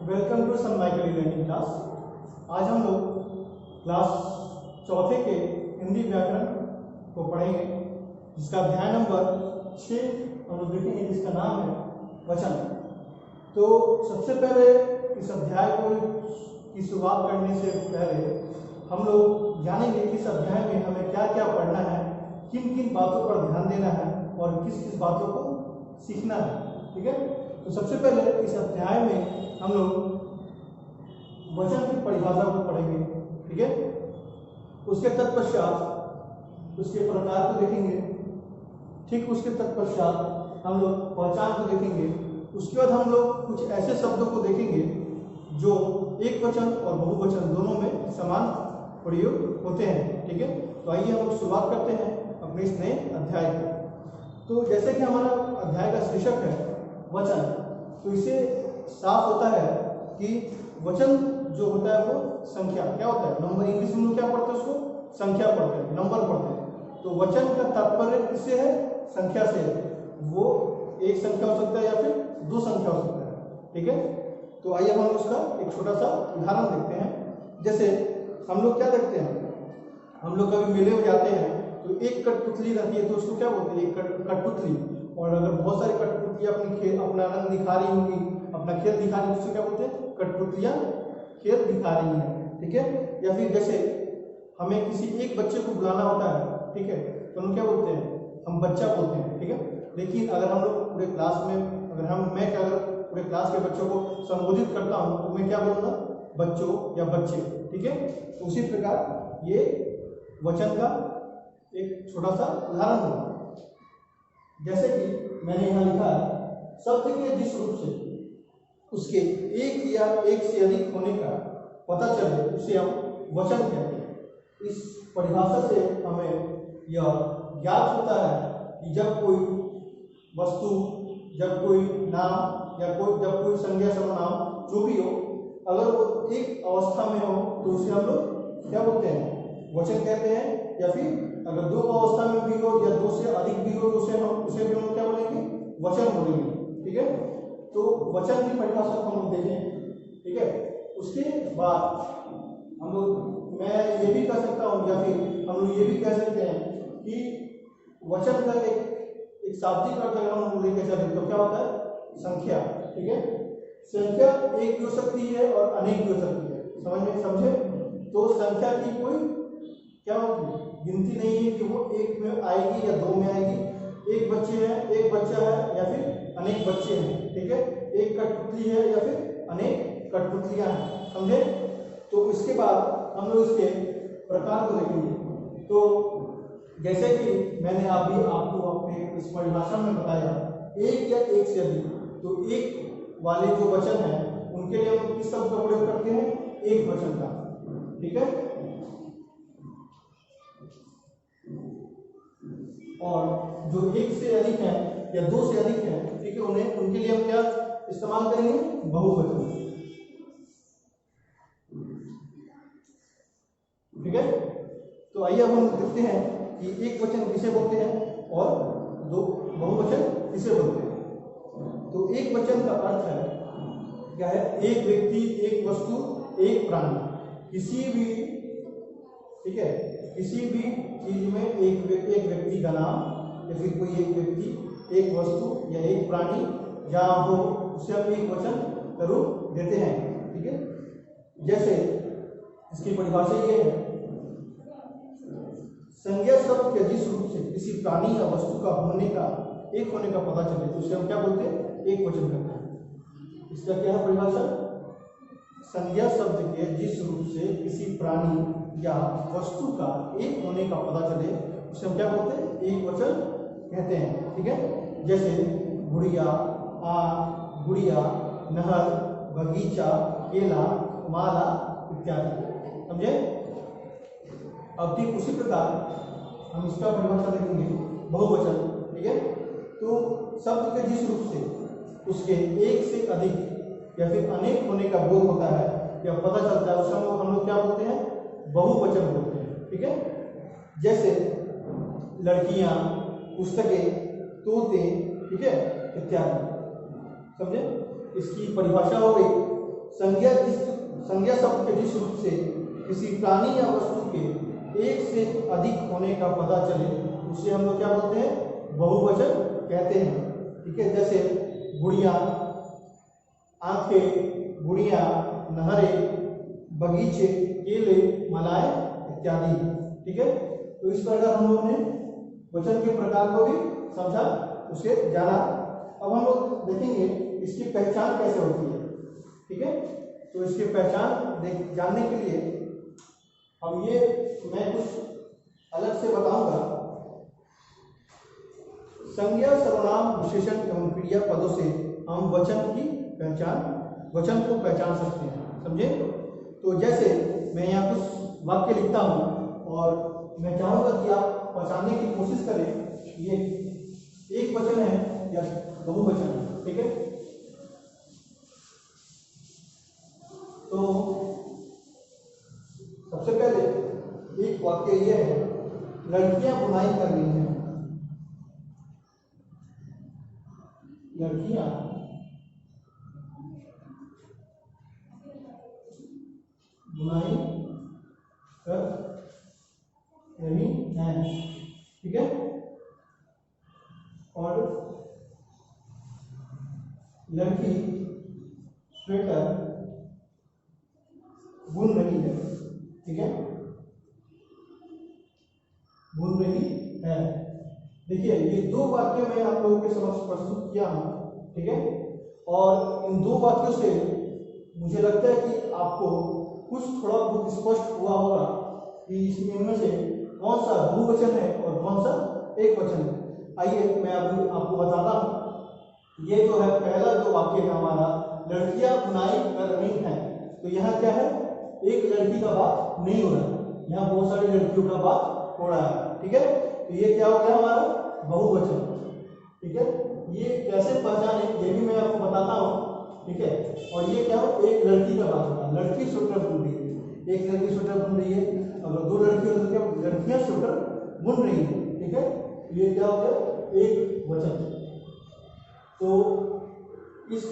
Welcome to San Michael learning class. आज हम लोग क्लास चौथे के हिंदी व्याकरण को पढ़ेंगे, जिसका अध्याय नंबर 6 हम लोग देखेंगे, जिसका नाम है वचन। तो सबसे पहले इस अध्याय की शुरुआत करने से पहले हम लोग जानेंगे कि इस अध्याय में हमें क्या क्या पढ़ना है, किन किन बातों पर ध्यान देना है और किस किस बातों को सीखना है। ठीक है, तो सबसे पहले इस अध्याय में हम लोग वचन की परिभाषा को पढ़ेंगे। ठीक है, उसके तत्पश्चात उसके प्रकार को देखेंगे। ठीक, उसके तत्पश्चात हम लोग पहचान को देखेंगे। उसके बाद हम लोग कुछ ऐसे शब्दों को देखेंगे जो एक वचन और बहुवचन दोनों में समान प्रयोग होते हैं। ठीक है, तो आइए हम लोग शुरुआत करते हैं अपने इस नए अध्याय की। तो जैसे कि हमारा अध्याय का शीर्षक है वचन, तो इसे साफ होता है कि वचन जो होता है वो संख्या क्या होता है, नंबर। इंग्लिश में क्या पढ़ते हैं, उसको संख्या पढ़ते हैं, नंबर पढ़ते हैं। तो वचन का तात्पर्य किससे है, संख्या से है। वो एक संख्या हो सकता है या फिर दो संख्या हो सकता है। ठीक है, तो आइए हम उसका एक छोटा सा उदाहरण देखते हैं। जैसे हम लोग क्या देखते हैं, हम लोग कभी मेले में जाते हैं तो एक कठपुतली रहती है, तो उसको क्या बोलते हैं, एक कठपुतली। और अगर बहुत सारी कठपुतलियां अपना रंग दिखा रही होंगी, अपना खेल दिखा रही, उससे क्या बोलते हैं, कठपुतलियां खेल दिखा रही हैं। ठीक है, या फिर जैसे हमें किसी एक बच्चे को बुलाना होता है, ठीक है, तो हम क्या बोलते हैं, हम बच्चा बोलते हैं। ठीक है, लेकिन अगर हम लोग पूरे क्लास में अगर पूरे क्लास के बच्चों को संबोधित करता हूँ तो मैं क्या बोलूँगा, बच्चों या बच्चे। ठीक है, तो उसी प्रकार ये वचन का एक छोटा सा उदाहरण होगा। जैसे कि मैंने यहाँ लिखा है, शब्द के जिस रूप से उसके एक या एक से अधिक होने का पता चले उसे हम वचन कहते हैं। इस परिभाषा से हमें यह ज्ञात होता है कि जब कोई वस्तु, जब कोई नाम या जब कोई संज्ञा सर्वनाम जो भी हो, अगर वो एक अवस्था में हो तो उसे हम लोग क्या बोलते हैं, वचन कहते हैं। या फिर अगर दो अवस्था में भी हो या दो से अधिक भी हो तो उसे भी हम क्या बोलेंगे, वचन बोलेंगे। ठीक है, तो वचन की परिभाषा को हम देखें। ठीक है, उसके बाद हम लोग, मैं ये भी कह सकता हूँ या फिर हम लोग ये भी कह सकते हैं कि वचन का एक शाब्दिक अर्थ अगर हम लेके चले तो क्या होता है, संख्या। ठीक है, संख्या एक भी हो सकती है और अनेक भी हो सकती है। समझे, तो संख्या की कोई क्या होगी, गिनती नहीं है कि वो एक में आएगी या दो में आएगी। एक बच्चा है या फिर अनेक बच्चे हैं। ठीक है, एक कठपुतली है या फिर अनेक कठपुतलियां हैं। समझे, तो इसके बाद हम लोग इसके प्रकार को देखेंगे। तो जैसे कि मैंने अभी आपको अपने इस परिभाषा में बताया, एक या एक से अधिक, तो एक वाले जो वचन है उनके लिए हम किस शब्द का प्रयोग करते हैं, एक वचन का। ठीक है, और जो एक से अधिक है या दो से अधिक है, ठीक है, उनके लिए हम क्या इस्तेमाल करेंगे, बहुवचन। ठीक है, तो आइए अब हम देखते हैं कि एक वचन किसे बोलते हैं और दो बहुवचन किसे बोलते हैं। तो एक वचन का अर्थ है क्या है, एक व्यक्ति, एक वस्तु, एक प्राणी, किसी भी, ठीक है, किसी भी चीज में एक व्यक्ति का नाम या फिर कोई एक व्यक्ति, एक वस्तु या एक प्राणी जहाँ हो उसे हम एक वचन का रूप देते हैं। ठीक है, जैसे इसकी परिभाषा ये है, संज्ञा शब्द के जिस रूप से किसी प्राणी या वस्तु का एक होने का पता चले तो उसे हम क्या बोलते हैं, एक वचन करते हैं। इसका क्या है परिभाषा, संज्ञा शब्द के जिस रूप से किसी प्राणी या वस्तु का एक होने का पता चले उसे हम क्या बोलते हैं, एक वचन कहते हैं। ठीक है, जैसे गुड़िया, आग, गुड़िया, नहर, बगीचा, केला, माला इत्यादि। समझे, अब ठीक उसी प्रकार हम इसका परिभाषा देखेंगे, बहुवचन। ठीक है, तो शब्द के जिस रूप से उसके एक से अधिक या फिर अनेक होने का बोध होता है या पता चलता है उसे हम लोग क्या बोलते हैं, बहुवचन बोलते हैं। ठीक है, जैसे लड़कियां, पुस्तकें, तोते, ठीक है, इत्यादि। समझे, इसकी परिभाषा हो गई संज्ञा शब्द के जिस रूप से किसी प्राणी या वस्तु के एक से अधिक होने का पता चले उसे हम लोग क्या बोलते हैं, बहुवचन कहते हैं। ठीक है, जैसे गुड़िया, आंखें, गुड़िया, नहरें, बगीचे, केले, मलाए इत्यादि। ठीक है, तो इस प्रकार हम लोग ने वचन के प्रकार को भी समझा, उसे जाना। अब हम लोग देखेंगे इसकी पहचान कैसे होती है। ठीक है, तो इसकी पहचान जानने के लिए हम मैं कुछ अलग से बताऊंगा। संज्ञा, सर्वनाम, विशेषण एवं क्रिया पदों से हम वचन को पहचान सकते हैं। समझे? तो जैसे मैं यहाँ कुछ वाक्य लिखता हूँ और मैं चाहूंगा कि आप पहचानने की कोशिश करें ये एक वचन है या बहुवचन है। ठीक है, तो सबसे पहले एक वाक्य ये है, लड़कियां बुनाई कर रही हैं। लड़कियां बुनाई कर रही हैं। ठीक है, और लड़की स्वेटर बुन रही है। ठीक है, बुन रही है। देखिए, ये दो वाक्य मैं आप लोगों के समक्ष प्रस्तुत किया हूं। ठीक है, और इन दो वाक्यों से मुझे लगता है कि आपको कुछ थोड़ा बहुत स्पष्ट हुआ होगा कि इनमें से कौन सा बहुवचन है और कौन सा एक वचन है। आइए मैं आपको बताता हूं। ये जो है पहला जो वाक्य है हमारा, लड़कियां बुनाई कर रही हैं, तो यहाँ क्या है, एक लड़की का बात नहीं हो रहा है, यहाँ बहुत सारी लड़कियों का बात हो रहा है। ठीक है, तो ये क्या हो गया हमारा बहुवचन। ठीक है, ये कैसे पहचाने ये भी मैं आपको बताता हूँ। ठीक है, और ये क्या हो, एक लड़की का बात होगा, लड़की स्वेटर बुन रही है, एक लड़की स्वेटर बुन रही है। अगर दो लड़की हो तो क्या, लड़कियां स्वेटर बुन रही है। ठीक है, ये क्या हो गया, एक वचन। तो इस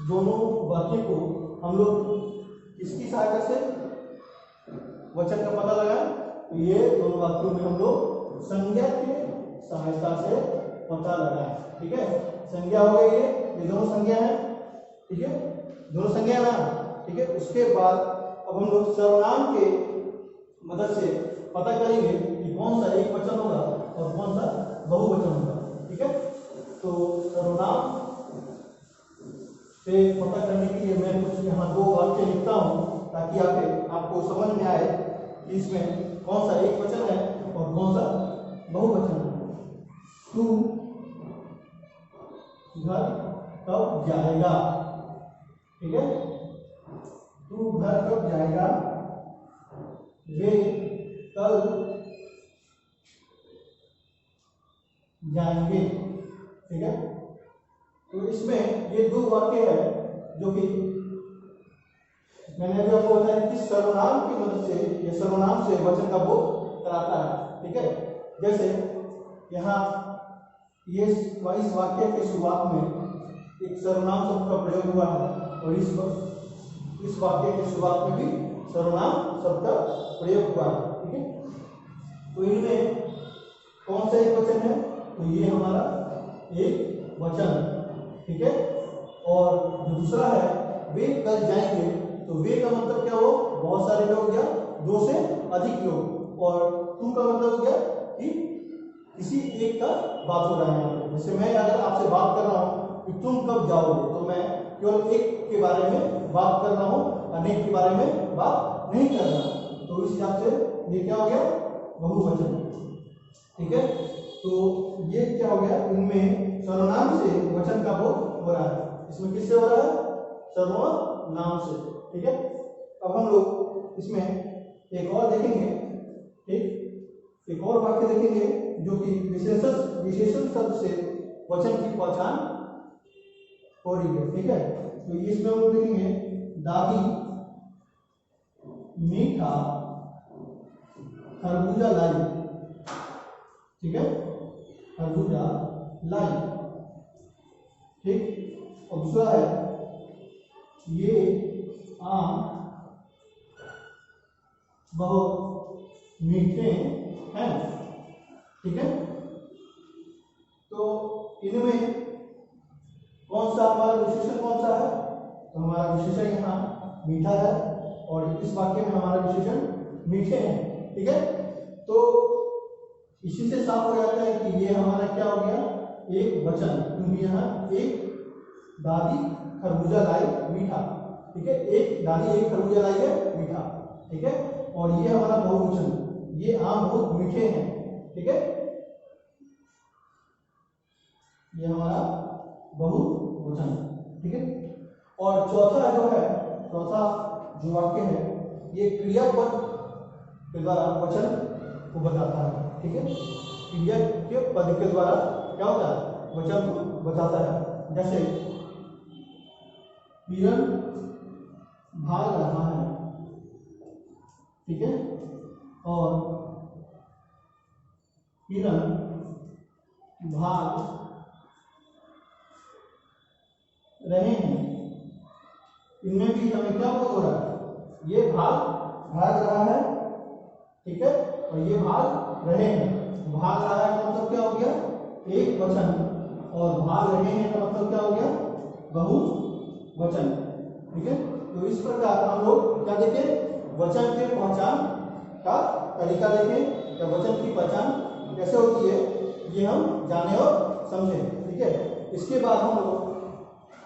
दोनों वाक्य को हम लोग किसकी सहायता से वचन का पता लगाएं, तो ये दोनों वाक्यों में हम लोग संज्ञा के सहायता से पता लगाएं। ठीक है, संज्ञा हो गई, ये दोनों संज्ञा है। ठीक है, दोनों संज्ञा ना। ठीक है, उसके बाद अब हम लोग सर्वनाम के मदद से पता करेंगे कि कौन सा एक वचन होगा और कौन सा बहुवचन होगा। ठीक है, तो सर्वनाम से पता करने के लिए मैं कुछ यहाँ दो वाक्य लिखता हूँ ताकि आपको समझ में आए कि इसमें कौन सा एक वचन है और कौन सा बहुवचन है। तू घर कब जाएगा। ठीक है, तू घर कब जाएगा, वे कल जाएंगे। ठीक है, तो इसमें ये दो वाक्य है जो कि मैंने अभी आपको बताया कि सर्वनाम की मदद से या सर्वनाम से वचन का बोध कराता है। ठीक है, जैसे यहाँ ये इस वाक्य के शुरुआत में एक सर्वनाम शब्द का प्रयोग हुआ है और इस वाक्य के शुरुआत में भी सर्वनाम शब्द का प्रयोग हुआ है। ठीक है, तो इनमें कौन सा एक वचन है, तो ये हमारा एक वचन। ठीक है, और जो दूसरा है वे कल जाएंगे, तो वे का मतलब क्या हो, बहुत सारे लोग या दो से अधिक लोग, और तुम का मतलब हो गया कि किसी एक का बात हो रहा है। जैसे मैं अगर आपसे बात कर रहा हूँ कि तुम कब जाओगे, तो मैं केवल एक के बारे में बात कर रहा हूँ, अनेक के बारे में बात नहीं कर रहा। तो इस हिसाब से ये क्या हो गया, बहुवचन। ठीक है, तो ये क्या हो गया, इनमें सर्वनाम से वचन का बोध हो रहा है। इसमें किससे हो रहा है, सर्वनाम से। ठीक है, अब हम लोग इसमें एक और देखेंगे। ठीक, एक और वाक्य देखेंगे जो कि विशेषण शब्द से वचन की पहचान हो रही है। ठीक है, तो इसमें हम लोग देखेंगे, दादी मीठा खरबूजा लाई। ठीक है, खरबूजा लाई। ठीक, और दूसरा है, ये आम बहुत मीठे हैं। ठीक है, तो इनमें कौन सा हमारा विशेषण कौन सा है? तो हमारा विशेषण यहाँ मीठा है और इस वाक्य में हमारा विशेषण मीठे हैं। ठीक है, तो इसी से साफ हो जाता है कि ये हमारा क्या हो गया, एक वचन, क्योंकि यहाँ एक दादी खरबूजा लाई मीठा। ठीक है, एक दादी एक खरबूजा लाई है मीठा। ठीक है, और ये हमारा बहुवचन, ये आम बहुत मीठे हैं। ठीक है, ये हमारा बहुवचन। ठीक है, और चौथा जो है, चौथा जो वाक्य है, ये क्रियापद के द्वारा वचन को बताता है। ठीक है, क्रिया के पद के द्वारा क्या होता है, वचन को बताता है। जैसे हिरण भाग रहा है। ठीक है, और हिरण भाग रहे हैं, इनमें भी हमें क्या हो रहा है, ये भाग रहा है। ठीक है, और ये भाग रहे हैं। भाग रहा है का मतलब क्या हो गया, एक वचन, और भाग रहे हैं का मतलब क्या हो गया, बहुवचन। ठीक है, तो इस प्रकार हम लोग क्या देखें, वचन के पहचान का तरीका देखें, या वचन की पहचान कैसे होती है ये हम जाने और समझें। ठीक है, इसके बाद हम लोग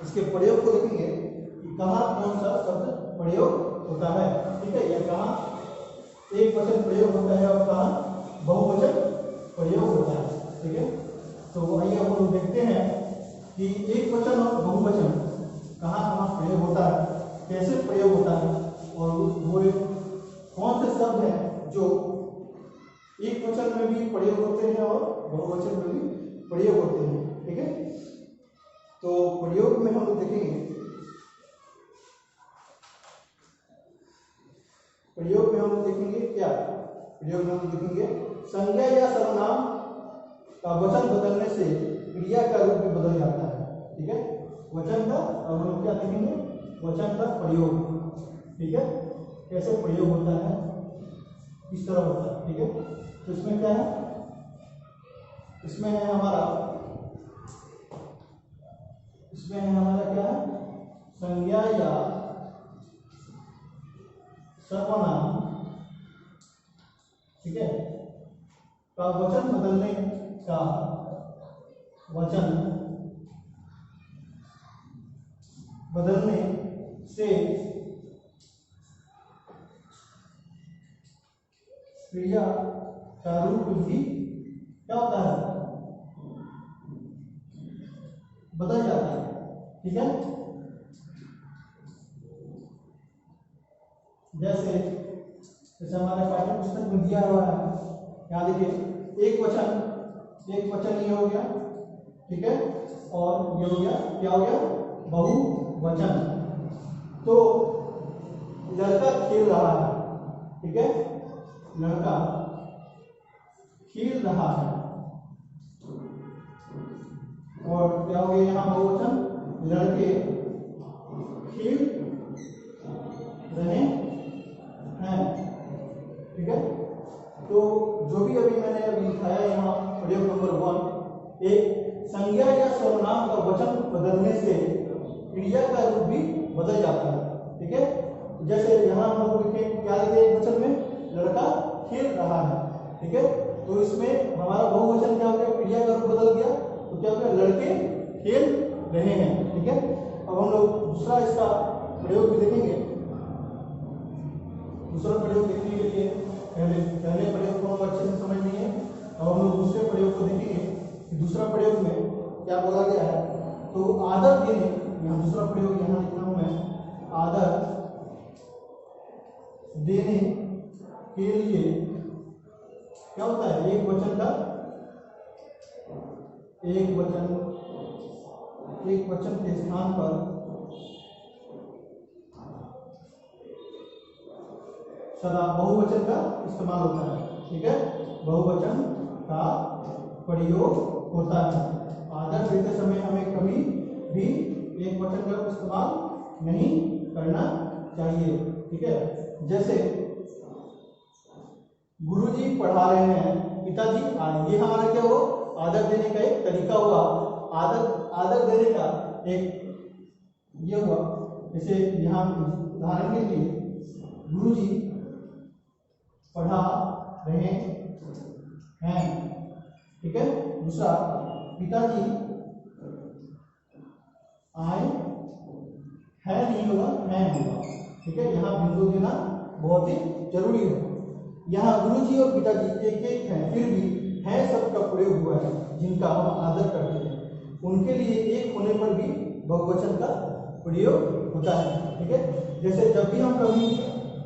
इसके प्रयोग को देखेंगे कि कहाँ कौन सा शब्द प्रयोग होता है। ठीक है, या कहाँ एक वचन प्रयोग होता है और कहाँ बहुवचन प्रयोग होता है। ठीक है, तो आइए हम लोग देखते हैं कि एक वचन और बहुवचन कहाँ कहाँ प्रयोग होता है, कैसे प्रयोग होता है, और वो कौन से शब्द हैं जो एक वचन में भी प्रयोग होते हैं और बहुवचन में भी प्रयोग होते हैं। ठीक है, तो प्रयोग में हम लोग देखेंगे, प्रयोग में हम लोग देखेंगे क्या, प्रयोग में हम देखेंगे संज्ञा या सर्वनाम का वचन बदलने से क्रिया का रूप भी बदल जाता है। ठीक है, वचन का, और हम लोग क्या देखेंगे, वचन का प्रयोग। ठीक है, कैसे प्रयोग होता है, किस तरह होता है। ठीक है, तो इसमें क्या है, इसमें है हमारा क्या है, संज्ञा या सर्वनाम, ठीक है, का वचन बदलने का, वचन बदलने से क्रिया का रूप भी क्या होता है, बदल जाता है। ठीक है, जैसे हमारे पाठ्य पुस्तक में दिया हुआ है, यहाँ देखिए एक वचन ये हो गया। ठीक है, और ये हो गया, क्या हो गया, बहुवचन। तो लड़का खेल रहा है। ठीक है, लड़का खेल रहा है, और क्या हो गया यहाँ बहुवचन, लड़के खेल रहे हैं। ठीक है, तो जो भी अभी मैंने अभी लिखाया यहाँ प्रयोग नंबर 1, एक संज्ञा या सर्वनाम का वचन बदलने से क्रिया का रूप भी बदल जाता है। ठीक है, जैसे यहाँ हम लोग लिखे, क्या लिखे, एक वचन में लड़का खेल रहा है। ठीक है, तो इसमें हमारा बहुवचन क्या हो गया, क्रिया का रूप बदल गया, तो क्या हो गया, लड़के खेल रहे हैं। ठीक है, अब हम लोग दूसरा इसका प्रयोग भी देखेंगे। दूसरा प्रयोग देखने के लिए पहले प्रयोग को हम अच्छे से समझ लिए, अब हम लोग दूसरे प्रयोग को देखेंगे कि दूसरा प्रयोग में क्या बोला गया है। तो आदर देने, यहाँ दूसरा प्रयोग यहाँ लिखा हूं मैं, आदर देने के लिए क्या होता है, एक वचन के स्थान पर सदा बहुवचन का इस्तेमाल होता है। ठीक है, बहुवचन का प्रयोग होता है। आदर देते समय हमें कभी भी एक वचन का इस्तेमाल नहीं करना चाहिए। ठीक है, जैसे गुरुजी पढ़ा रहे हैं, पिताजी आए, ये हमारा क्या हुआ, आदर देने का एक तरीका हुआ। आदर देने का एक ये हुआ। जैसे यहाँ उदाहरण के लिए गुरुजी पढ़ा रहे हैं। ठीक है, दूसरा पिताजी आए है नहीं होगा, है होगा। ठीक है, यहाँ बिंदु देना बहुत ही जरूरी है। यहाँ गुरुजी और पिताजी एक एक हैं, फिर भी है शब्द का प्रयोग हुआ है, जिनका हम आदर करते हैं। उनके लिए एक होने पर भी बहुवचन का प्रयोग होता है। ठीक है, जैसे जब भी हम कभी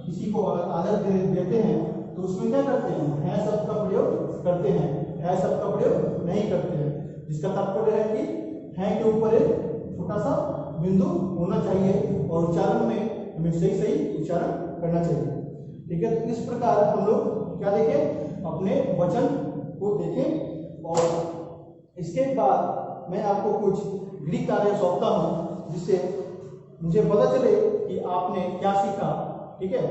किसी को आदर देते हैं तो उसमें क्या करते हैं, है शब्द का प्रयोग करते हैं, है शब्द का प्रयोग नहीं करते हैं। जिसका तात्पर्य है कि है के ऊपर एक छोटा सा बिंदु होना चाहिए और उच्चारण में हमें सही उच्चारण करना चाहिए। ठीक है, तो इस प्रकार हम लोग क्या देखें, अपने वचन को देखें। और इसके बाद मैं आपको कुछ गृह कार्य सौंपता हूँ, जिससे मुझे पता चले कि आपने क्या सीखा। ठीक है,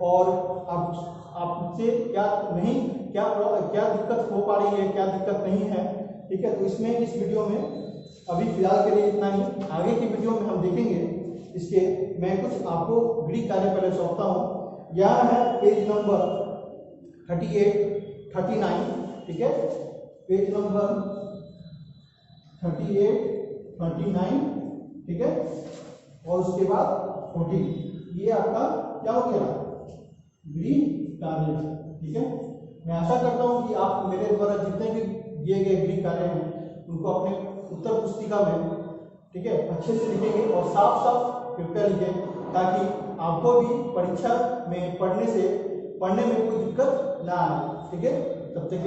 और आपसे क्या नहीं, क्या दिक्कत हो पा रही है, क्या दिक्कत नहीं है। ठीक है, तो इसमें इस वीडियो में अभी फिलहाल के लिए इतना ही। आगे की वीडियो में हम देखेंगे इसके, मैं कुछ आपको गृह कार्य पहले सौंपता हूँ। यह है पेज नंबर 38, 39। ठीक है, पेज नंबर 38, 39। ठीक है, और उसके बाद 40। ये आपका क्या हो गया, गृह कार्य। ठीक है, मैं आशा करता हूं कि आप मेरे द्वारा जितने भी दिए गए गृह कार्य हैं उनको अपने उत्तर पुस्तिका में, ठीक है, अच्छे से लिखेंगे और साफ साफ कृपया लिखें, ताकि आपको भी परीक्षा में पढ़ने में कोई दिक्कत ना आए। ठीक है, तब तक